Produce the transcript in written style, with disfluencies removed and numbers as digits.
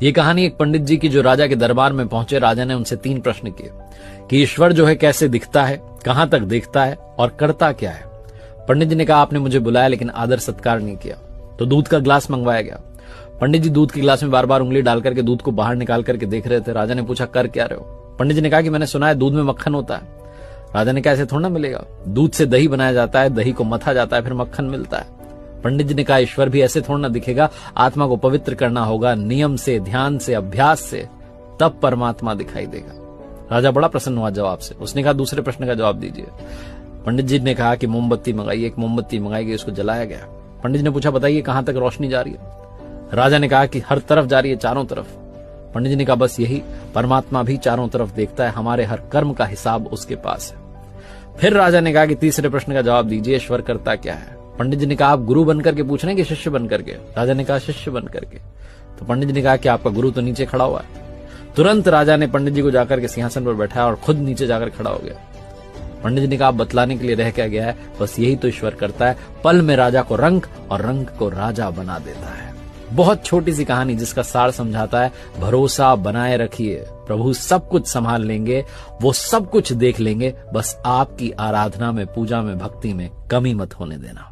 ये कहानी एक पंडित जी की जो राजा के दरबार में पहुंचे। राजा ने उनसे 3 प्रश्न किए कि ईश्वर जो है कैसे दिखता है, कहां तक देखता है और करता क्या है। पंडित जी ने कहा आपने मुझे बुलाया लेकिन आदर सत्कार नहीं किया। तो दूध का ग्लास मंगवाया गया। पंडित जी दूध के ग्लास में बार बार उंगली डाल करके दूध को बाहर निकाल करके देख रहे थे। राजा ने पूछा कर क्या रहे हो। पंडित जी ने कहा कि मैंने सुना है दूध में मक्खन होता है। राजा ने कहा ऐसे थोड़ा ना मिलेगा, दूध से दही बनाया जाता है, दही को मथा जाता है, फिर मक्खन मिलता है। पंडित जी ने कहा ईश्वर भी ऐसे थोड़ा ना दिखेगा, आत्मा को पवित्र करना होगा नियम से, ध्यान से, अभ्यास से, तब परमात्मा दिखाई देगा। राजा बड़ा प्रसन्न हुआ जवाब से। उसने कहा दूसरे प्रश्न का जवाब दीजिए। पंडित जी ने कहा कि मोमबत्ती मंगाई। एक मोमबत्ती मंगाई गई, उसको जलाया गया। पंडित जी ने पूछा बताइए कहां तक रोशनी जा रही है। राजा ने कहा कि हर तरफ जा रही है, चारों तरफ। पंडित जी ने कहा बस यही, परमात्मा भी चारों तरफ देखता है, हमारे हर कर्म का हिसाब उसके पास है। फिर राजा ने कहा कि तीसरे प्रश्न का जवाब दीजिए, ईश्वर करता क्या है। पंडित जी ने कहा आप गुरु बनकर के पूछ रहे हैं कि शिष्य बनकर के। राजा ने कहा शिष्य बनकर के। तो पंडित जी ने कहा कि आपका गुरु तो नीचे खड़ा हुआ है। तुरंत राजा ने पंडित जी को जाकर के सिंहासन पर बैठाया और खुद नीचे जाकर खड़ा हो गया। पंडित जी ने कहा आप बतलाने के लिए रह क्या गया है, बस यही तो ईश्वर करता है, पल में राजा को रंक और रंक को राजा बना देता है। बहुत छोटी सी कहानी जिसका सार समझाता है भरोसा बनाए रखिए, प्रभु सब कुछ संभाल लेंगे, वो सब कुछ देख लेंगे, बस आपकी आराधना में, पूजा में, भक्ति में कमी मत होने देना।